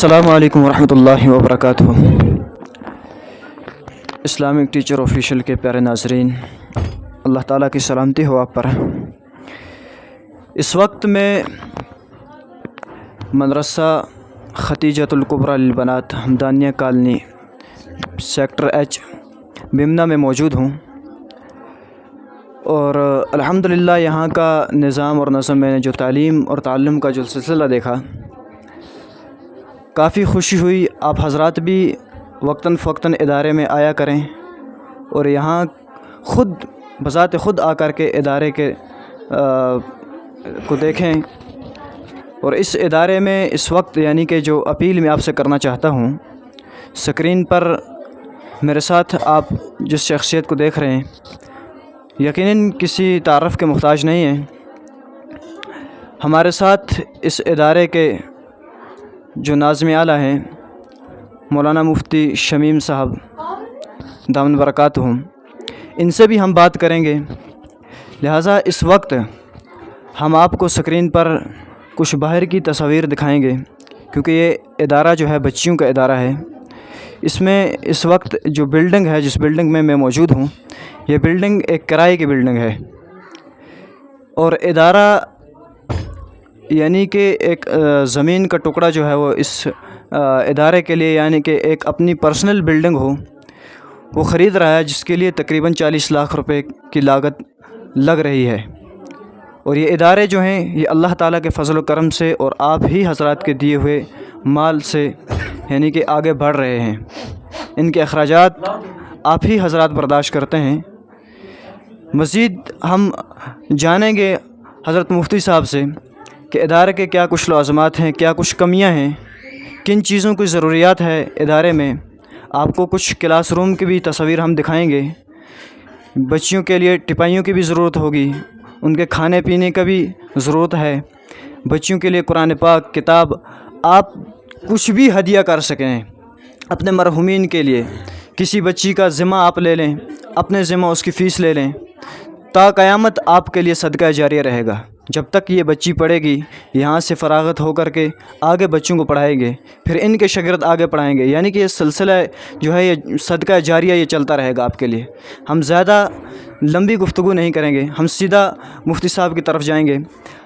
السلام علیکم ورحمۃ اللہ وبرکاتہ۔ اسلامک ٹیچر آفیشیل کے پیارے ناظرین، اللہ تعالیٰ کی سلامتی ہو آپ پر۔ اس وقت میں مدرسہ ختیجۃ الکبریٰ للبنات حمدانیہ کالنی سیکٹر ایچ بیمنا میں موجود ہوں، اور الحمدللہ یہاں کا نظام اور نظم، میں نے جو تعلیم اور تعلم کا جو سلسلہ دیکھا، کافی خوشی ہوئی۔ آپ حضرات بھی وقتاً فوقتاً ادارے میں آیا کریں اور یہاں خود بذات خود آ کر کے ادارے کے کو دیکھیں۔ اور اس ادارے میں اس وقت یعنی کہ جو اپیل میں آپ سے کرنا چاہتا ہوں، سکرین پر میرے ساتھ آپ جس شخصیت کو دیکھ رہے ہیں یقیناً کسی تعارف کے محتاج نہیں ہیں۔ ہمارے ساتھ اس ادارے کے جو ناظم اعلیٰ ہیں مولانا مفتی شمیم صاحب دامن برکاتہم، ان سے بھی ہم بات کریں گے۔ لہٰذا اس وقت ہم آپ کو سکرین پر کچھ باہر کی تصاویر دکھائیں گے، کیونکہ یہ ادارہ جو ہے بچیوں کا ادارہ ہے۔ اس میں اس وقت جو بلڈنگ ہے، جس بلڈنگ میں موجود ہوں، یہ بلڈنگ ایک کرائے کی بلڈنگ ہے، اور ادارہ یعنی کہ ایک زمین کا ٹکڑا جو ہے وہ اس ادارے کے لیے یعنی کہ ایک اپنی پرسنل بلڈنگ ہو وہ خرید رہا ہے، جس کے لیے تقریباً 40 لاکھ روپے کی لاگت لگ رہی ہے۔ اور یہ ادارے جو ہیں یہ اللہ تعالیٰ کے فضل و کرم سے اور آپ ہی حضرات کے دیے ہوئے مال سے یعنی کہ آگے بڑھ رہے ہیں۔ ان کے اخراجات آپ ہی حضرات برداشت کرتے ہیں۔ مزید ہم جانیں گے حضرت مفتی صاحب سے کہ ادارے کے کیا کچھ لوازمات ہیں، کیا کچھ کمیاں ہیں، کن چیزوں کی ضروریات ہے ادارے میں۔ آپ کو کچھ کلاس روم کی بھی تصاویر ہم دکھائیں گے۔ بچیوں کے لیے ٹپائیوں کی بھی ضرورت ہوگی، ان کے کھانے پینے کا بھی ضرورت ہے۔ بچیوں کے لیے قرآن پاک کتاب، آپ کچھ بھی ہدیہ کر سکیں اپنے مرحومین کے لیے۔ کسی بچی کا ذمہ آپ لے لیں، اپنے ذمہ اس کی فیس لے لیں، تا قیامت آپ کے لیے صدقہ جاریہ رہے گا۔ جب تک یہ بچی پڑھے گی، یہاں سے فراغت ہو کر کے آگے بچوں کو پڑھائیں گے، پھر ان کے شاگرد آگے پڑھائیں گے، یعنی کہ یہ سلسلہ جو ہے یہ صدقہ جاریہ یہ چلتا رہے گا آپ کے لیے۔ ہم زیادہ لمبی گفتگو نہیں کریں گے، ہم سیدھا مفتی صاحب کی طرف جائیں گے۔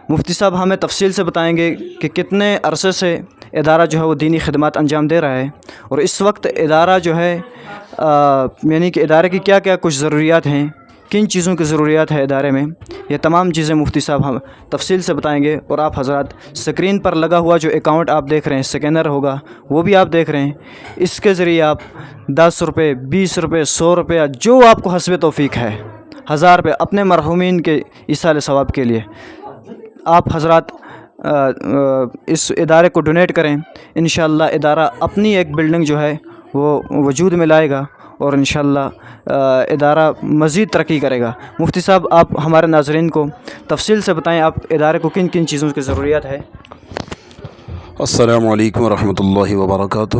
مفتی صاحب ہمیں تفصیل سے بتائیں گے کہ کتنے عرصے سے ادارہ جو ہے وہ دینی خدمات انجام دے رہا ہے، اور اس وقت ادارہ جو ہے یعنی کہ ادارے کی کیا کیا کچھ ضروریات ہیں، کن چیزوں کی ضروریات ہے ادارے میں، یہ تمام چیزیں مفتی صاحب ہم تفصیل سے بتائیں گے۔ اور آپ حضرات سکرین پر لگا ہوا جو اکاؤنٹ آپ دیکھ رہے ہیں، سکینر ہوگا، وہ بھی آپ دیکھ رہے ہیں۔ اس کے ذریعے آپ 10 روپے، 20 روپے، 100 روپیہ، جو آپ کو حسب توفیق ہے، 1000 روپے اپنے مرحومین کے ایصال ثواب کے لیے آپ حضرات اس ادارے کو ڈونیٹ کریں۔ انشاءاللہ ادارہ اپنی ایک بلڈنگ جو ہے وہ وجود میں لائے گا، اور انشاءاللہ ادارہ مزید ترقی کرے گا۔ مفتی صاحب آپ ہمارے ناظرین کو تفصیل سے بتائیں آپ ادارے کو کن کن چیزوں کی ضروریات ہے۔ السلام علیکم ورحمۃ اللہ وبرکاتہ۔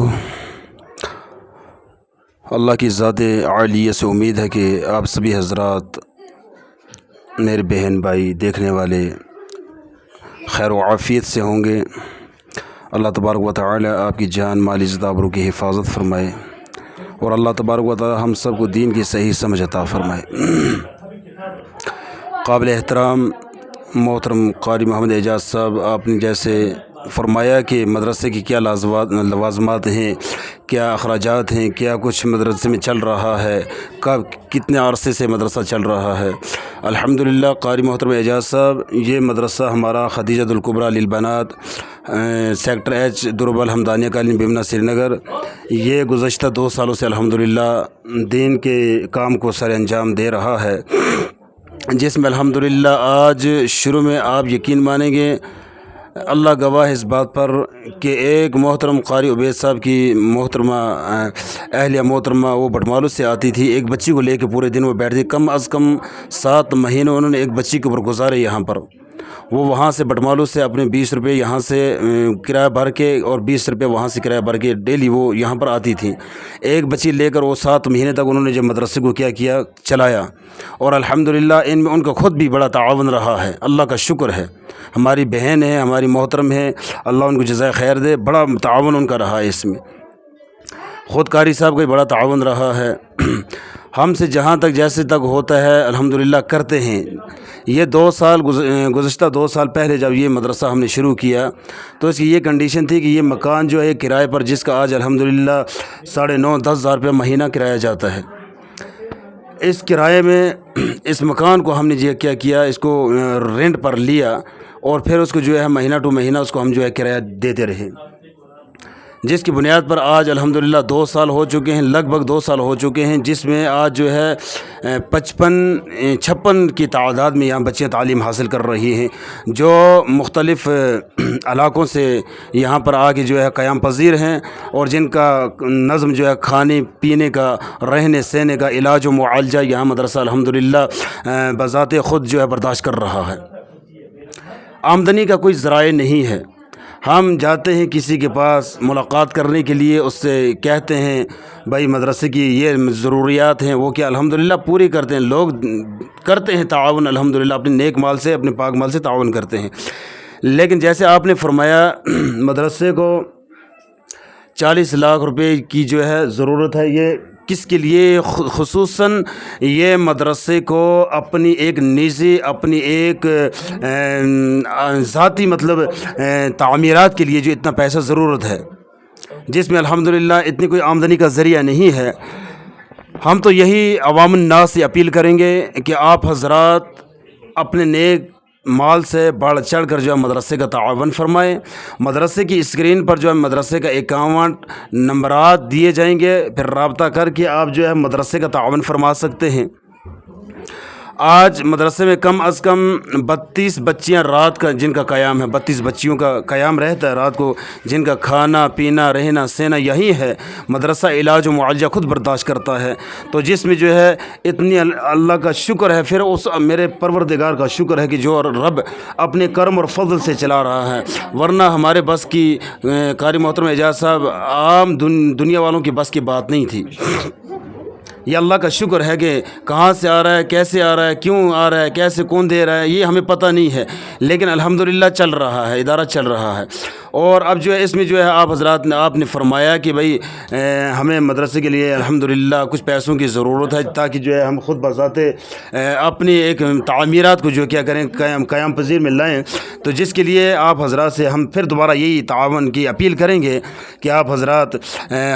اللہ کی ذات عالیہ سے امید ہے کہ آپ سبھی حضرات، میرے بہن بھائی دیکھنے والے، خیر و عافیت سے ہوں گے۔ اللہ تبارک و تعالی آپ کی جان، مال، عزت، آبرو کی حفاظت فرمائے، اور اللہ تبارک و تعالی ہم سب کو دین کی صحیح سمجھ عطا فرمائے۔ قابل احترام محترم قاری محمد اعجاز صاحب، آپ نے جیسے فرمایا کہ مدرسے کی کیا لوازمات ہیں، کیا اخراجات ہیں، کیا کچھ مدرسے میں چل رہا ہے، کب کتنے عرصے سے مدرسہ چل رہا ہے۔ الحمدللہ قاری محترم اعجاز صاحب، یہ مدرسہ ہمارا ختیجۃ الکبریٰ للبنات سیکٹر ایچ دربل حمدانیہ کالنی بیمنا سری نگر، یہ گزشتہ 2 سالوں سے الحمدللہ دین کے کام کو سر انجام دے رہا ہے، جس میں الحمدللہ آج شروع میں آپ یقین مانیں گے، اللہ گواہ اس بات پر کہ ایک محترم قاری عبید صاحب کی محترمہ اہلیہ محترمہ، وہ بٹمالو سے آتی تھی، ایک بچی کو لے کے پورے دن وہ بیٹھتی، کم از کم 7 مہینے انہوں نے ایک بچی کے اوپر گزارے یہاں پر، وہ وہاں سے بٹمالو سے اپنے 20 روپے یہاں سے کرایہ بھر کے اور 20 روپے وہاں سے کرایہ بھر کے ڈیلی وہ یہاں پر آتی تھیں. ایک بچی لے کر وہ 7 مہینے تک انہوں نے جب مدرسے کو کیا چلایا, اور الحمدللہ ان میں ان کا خود بھی بڑا تعاون رہا ہے. اللہ کا شکر ہے, ہماری بہن ہے, ہماری محترم ہے, اللہ ان کو جزائے خیر دے. بڑا تعاون ان کا رہا ہے, اس میں خود قاری صاحب کا بھی بڑا تعاون رہا ہے. ہم سے جہاں تک جیسے تک ہوتا ہے الحمدللہ کرتے ہیں. یہ 2 سال گزشتہ 2 سال پہلے جب یہ مدرسہ ہم نے شروع کیا تو اس کی یہ کنڈیشن تھی کہ یہ مکان جو ہے کرائے پر, جس کا آج الحمدللہ 9.5-10 ہزار روپے مہینہ کرایہ جاتا ہے, اس کرائے میں اس مکان کو ہم نے کیا کیا, اس کو رینٹ پر لیا اور پھر اس کو جو ہے مہینہ ٹو مہینہ اس کو ہم جو ہے کرایہ دیتے رہے, جس کی بنیاد پر آج الحمدللہ 2 سال ہو چکے ہیں, لگ بھگ 2 سال ہو چکے ہیں, جس میں آج جو ہے 56 کی تعداد میں یہاں بچیاں تعلیم حاصل کر رہی ہیں, جو مختلف علاقوں سے یہاں پر آ کے جو ہے قیام پذیر ہیں, اور جن کا نظم جو ہے کھانے پینے کا, رہنے سہنے کا, علاج و معالجہ یہاں مدرسہ الحمدللہ بذات خود جو ہے برداشت کر رہا ہے. آمدنی کا کوئی ذرائع نہیں ہے. ہم جاتے ہیں کسی کے پاس ملاقات کرنے کے لیے, اس سے کہتے ہیں بھائی مدرسے کی یہ ضروریات ہیں, وہ کیا الحمدللہ پوری کرتے ہیں. لوگ کرتے ہیں تعاون الحمدللہ, اپنے نیک مال سے, اپنے پاک مال سے تعاون کرتے ہیں. لیکن جیسے آپ نے فرمایا مدرسے کو 40 لاکھ روپے کی جو ہے ضرورت ہے. یہ کس کے لیے؟ خصوصاً یہ مدرسے کو اپنی ایک نجی, اپنی ایک ذاتی مطلب تعمیرات کے لیے جو اتنا پیسہ ضرورت ہے, جس میں الحمدللہ اتنی کوئی آمدنی کا ذریعہ نہیں ہے. ہم تو یہی عوام الناس سے اپیل کریں گے کہ آپ حضرات اپنے نیک مال سے بڑھ چڑھ کر جو ہے مدرسے کا تعاون فرمائیں. مدرسے کی اسکرین پر جو ہے مدرسے کا اکاؤنٹ نمبرات دیے جائیں گے, پھر رابطہ کر کے آپ جو ہے مدرسے کا تعاون فرما سکتے ہیں. آج مدرسے میں کم از کم 32 بچیاں رات کا جن کا قیام ہے, 32 بچیوں کا قیام رہتا ہے رات کو, جن کا کھانا پینا رہنا سہنا یہی ہے. مدرسہ علاج و معالجہ خود برداشت کرتا ہے. تو جس میں جو ہے اتنی اللہ کا شکر ہے, پھر اس میرے پروردگار کا شکر ہے کہ جو رب اپنے کرم اور فضل سے چلا رہا ہے, ورنہ ہمارے بس کی قاری محترم اعجاز صاحب عام دنیا والوں کی بس کی بات نہیں تھی. یہ اللہ کا شکر ہے کہ کہاں سے آ رہا ہے, کیسے آ رہا ہے, کیوں آ رہا ہے, کیسے کون دے رہا ہے, یہ ہمیں پتہ نہیں ہے, لیکن الحمدللہ چل رہا ہے, ادارہ چل رہا ہے. اور اب جو ہے اس میں جو ہے آپ حضرات نے آپ نے فرمایا کہ بھائی ہمیں مدرسے کے لیے الحمدللہ کچھ پیسوں کی ضرورت ہے, تاکہ جو ہے ہم خود بذات اپنی ایک تعمیرات کو جو کیا کریں قیام پذیر میں لائیں. تو جس کے لیے آپ حضرات سے ہم پھر دوبارہ یہی تعاون کی اپیل کریں گے کہ آپ حضرات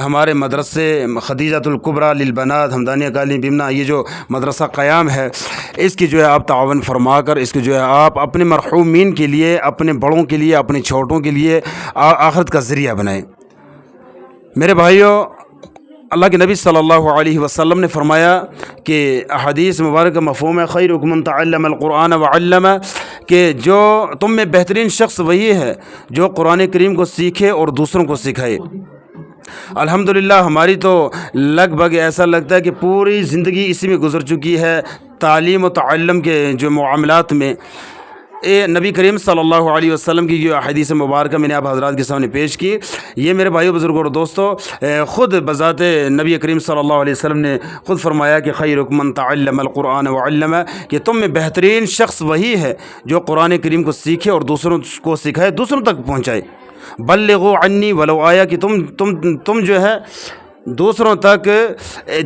ہمارے مدرسے خدیجۃ الکبریٰ للبنات ہمدانیہ کالونی بیمنا, یہ جو مدرسہ قیام ہے, اس کی جو ہے آپ تعاون فرما کر اس کو جو ہے آپ اپنے مرحومین کے لیے, اپنے بڑوں کے لیے, اپنے چھوٹوں کے لیے آخرت کا ذریعہ بنائیں. میرے بھائیوں, اللہ کے نبی صلی اللہ علیہ وسلم نے فرمایا کہ احادیث مبارک مفہوم ہے خیرکم من تعلم القرآن وعلمہ, کہ جو تم میں بہترین شخص وہی ہے جو قرآن کریم کو سیکھے اور دوسروں کو سکھائے. الحمدللہ ہماری تو لگ بھگ ایسا لگتا ہے کہ پوری زندگی اسی میں گزر چکی ہے, تعلیم و تعلم کے جو معاملات میں. نبی کریم صلی اللہ علیہ وسلم کی جو حدیث مبارکہ میں نے آپ حضرات کے سامنے پیش کی, یہ میرے بھائیو بزرگوں اور دوستو خود بذات نبی کریم صلی اللہ علیہ وسلم نے خود فرمایا کہ خیرکم من تعلم القرآن وعلمہ, کہ تم میں بہترین شخص وہی ہے جو قرآن کریم کو سیکھے اور دوسروں کو سکھائے, دوسروں تک پہنچائے. بلغوا عنی ولو آیا, کہ تم جو ہے دوسروں تک,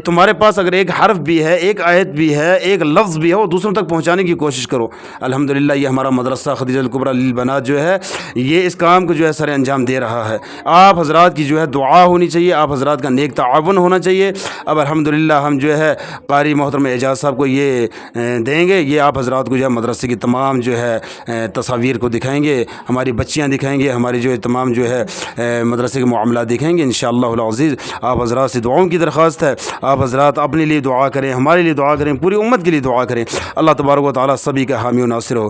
تمہارے پاس اگر ایک حرف بھی ہے, ایک آیت بھی ہے, ایک لفظ بھی ہے, وہ دوسروں تک پہنچانے کی کوشش کرو. الحمدللہ یہ ہمارا مدرسہ خدیجۃ الکبریٰ للبنات جو ہے یہ اس کام کو جو ہے سر انجام دے رہا ہے. آپ حضرات کی جو ہے دعا ہونی چاہیے, آپ حضرات کا نیک تعاون ہونا چاہیے. اب الحمدللہ ہم جو ہے قاری محترم اعجاز صاحب کو یہ دیں گے, یہ آپ حضرات کو جو ہے مدرسے کی تمام جو ہے تصاویر کو دکھائیں گے, ہماری بچیاں دکھائیں گے, ہماری جو ہے تمام جو ہے مدرسے کے معاملات دکھائیں گے انشاءاللہ العزیز. آپ حضرات سے دعاؤں کی درخواست ہے, آپ حضرات اپنے لیے دعا کریں, ہمارے لیے دعا کریں, پوری امت کے لیے دعا کریں. اللہ تبارک و تعالیٰ سبھی کا حامی و ناصر ہو.